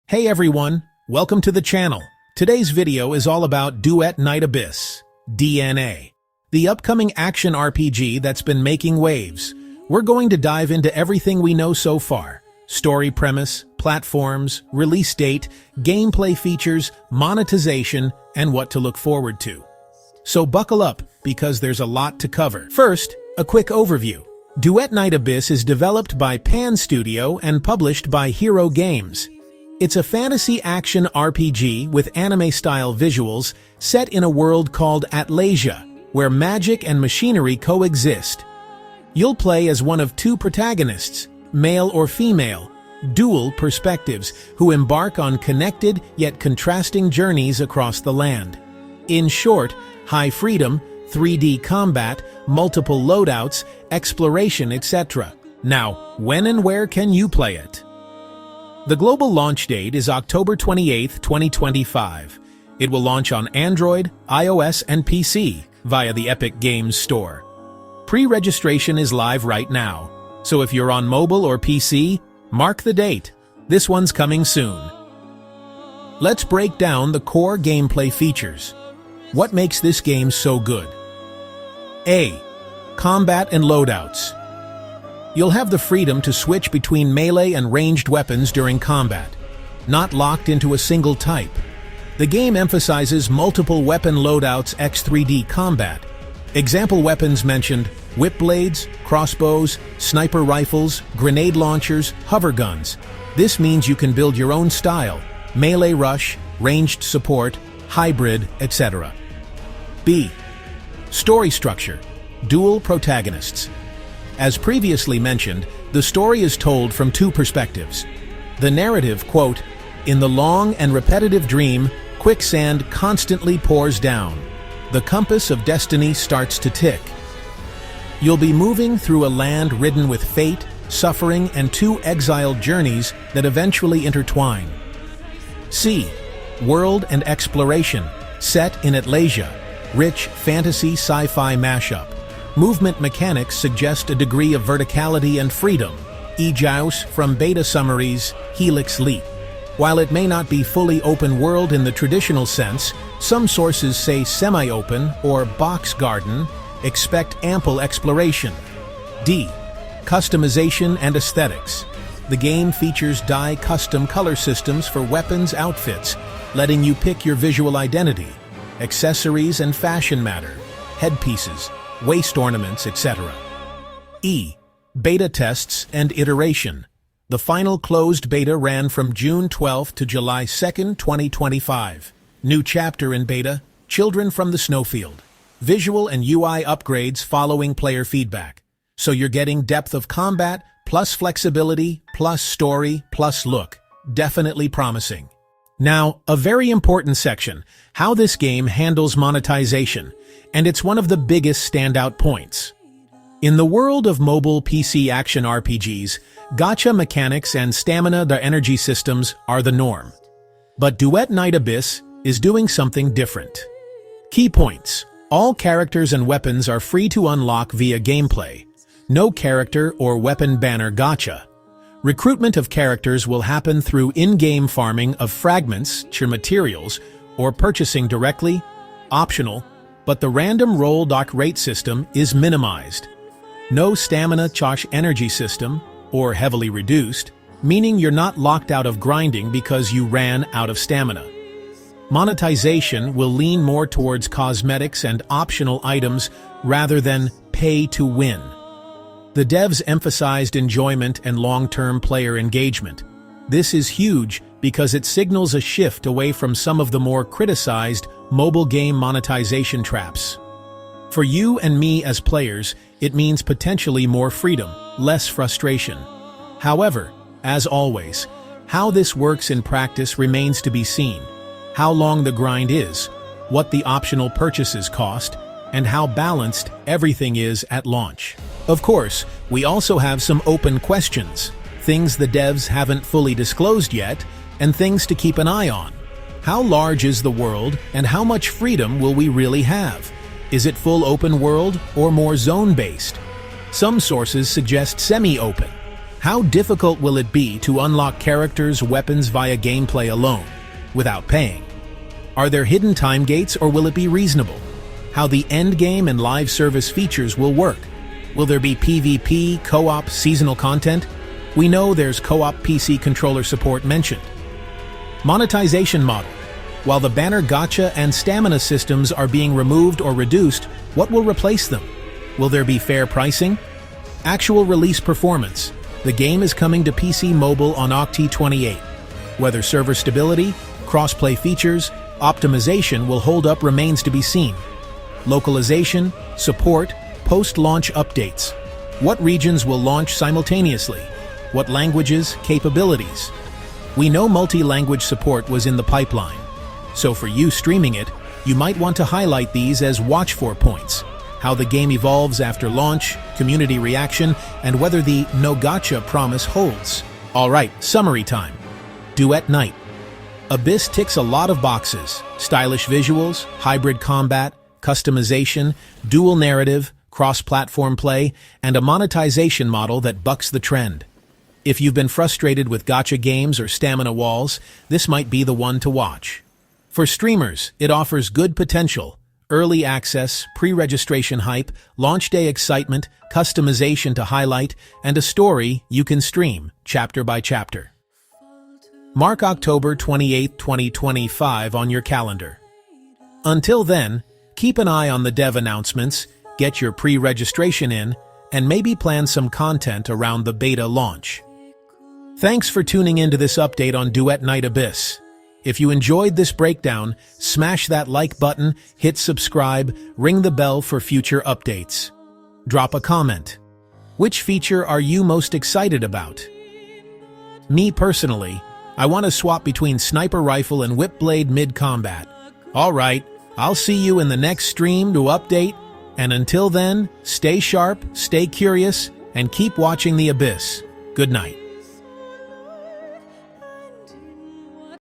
Hey everyone, welcome to the channel. Today's video is all about Duet Night Abyss, DNA, the upcoming action RPG that's been making waves. We're going to dive into everything we know so far: story premise, platforms, release date, gameplay features, monetization, and what to look forward to. So buckle up, because there's a lot to cover. First, a quick overview. Duet Night Abyss is developed by Pan Studio and published by Hero Games. It's a fantasy action RPG with anime-style visuals set in a world called Atlasia, where magic and machinery coexist. You'll play as one of two protagonists, male or female, dual perspectives, who embark on connected yet contrasting journeys across the land. In short, high freedom, 3D combat, multiple loadouts, exploration, etc. Now, when and where can you play it? The global launch date is October 28, 2025. It will launch on Android, iOS, and PC via the Epic Games Store. Pre-registration is live right now, so if you're on mobile or PC, mark the date. This one's coming soon. Let's break down the core gameplay features. What makes this game so good? A. Combat and loadouts. You'll have the freedom to switch between melee and ranged weapons during combat, not locked into a single type. The game emphasizes multiple weapon loadouts x 3D combat. Example weapons mentioned: whip blades, crossbows, sniper rifles, grenade launchers, hover guns. This means you can build your own style: melee rush, ranged support, hybrid, etc. B. Story structure. Dual protagonists. As previously mentioned, the story is told from two perspectives. The narrative, quote, "In the long and repetitive dream, quicksand constantly pours down. The compass of destiny starts to tick." You'll be moving through a land ridden with fate, suffering, and two exiled journeys that eventually intertwine. C. World and exploration. Set in Atlasia. Rich fantasy sci-fi mashup. Movement mechanics suggest a degree of verticality and freedom. Ejaus from beta summaries, Helix Leap. While it may not be fully open world in the traditional sense, some sources say semi-open or box garden. Expect ample exploration. D. Customization and aesthetics. The game features custom color systems for weapons outfits, letting you pick your visual identity. Accessories and fashion matter. Headpieces, waist ornaments, etc. E. Beta tests and iteration. The final closed beta ran from June 12 to July 2, 2025. New chapter in beta: Children from the Snowfield. Visual and UI upgrades following player feedback. So you're getting depth of combat, plus flexibility, plus story, plus look. Definitely promising. Now, a very important section: how this game handles monetization. And it's one of the biggest standout points. In the world of mobile PC action RPGs, gacha mechanics and stamina the energy systems are the norm. But Duet Night Abyss is doing something different. Key points: all characters and weapons are free to unlock via gameplay. No character or weapon banner gacha. Recruitment of characters will happen through in-game farming of fragments, materials, or purchasing directly. Optional, but the random roll rate system is minimized. No stamina charge energy system, or heavily reduced, meaning you're not locked out of grinding because you ran out of stamina. Monetization will lean more towards cosmetics and optional items rather than pay to win. The devs emphasized enjoyment and long-term player engagement. This is huge because it signals a shift away from some of the more criticized mobile game monetization traps. For you and me as players, it means potentially more freedom, less frustration. However, as always, how this works in practice remains to be seen. How long the grind is, what the optional purchases cost, and how balanced everything is at launch. Of course, we also have some open questions, things the devs haven't fully disclosed yet, and things to keep an eye on. How large is the world, and how much freedom will we really have? Is it full open world or more zone-based? Some sources suggest semi-open. How difficult will it be to unlock characters' weapons via gameplay alone, without paying? Are there hidden time gates or will it be reasonable? How the endgame and live service features will work? Will there be PvP, co-op, seasonal content? We know there's co-op PC controller support mentioned. Monetization model. While the banner gacha and stamina systems are being removed or reduced, what will replace them? Will there be fair pricing? Actual release performance. The game is coming to PC mobile on October 28. Whether server stability, cross-play features, optimization will hold up remains to be seen. Localization, support, post-launch updates. What regions will launch simultaneously? What languages, capabilities? We know multi-language support was in the pipeline, so for you streaming it, you might want to highlight these as watch-for points: how the game evolves after launch, community reaction, and whether the no gacha promise holds. Alright, summary time. Duet Night. Abyss ticks a lot of boxes: stylish visuals, hybrid combat, customization, dual narrative, cross-platform play, and a monetization model that bucks the trend. If you've been frustrated with gacha games or stamina walls, this might be the one to watch. For streamers, it offers good potential: early access, pre-registration hype, launch day excitement, customization to highlight, and a story you can stream, chapter by chapter. Mark October 28, 2025 on your calendar. Until then, keep an eye on the dev announcements, get your pre-registration in, and maybe plan some content around the beta launch. Thanks for tuning into this update on Duet Night Abyss. If you enjoyed this breakdown, smash that like button, hit subscribe, ring the bell for future updates. Drop a comment. Which feature are you most excited about? Me personally, I want to swap between sniper rifle and whip blade mid-combat. Alright, I'll see you in the next stream to update, and until then, stay sharp, stay curious, and keep watching the Abyss. Good night.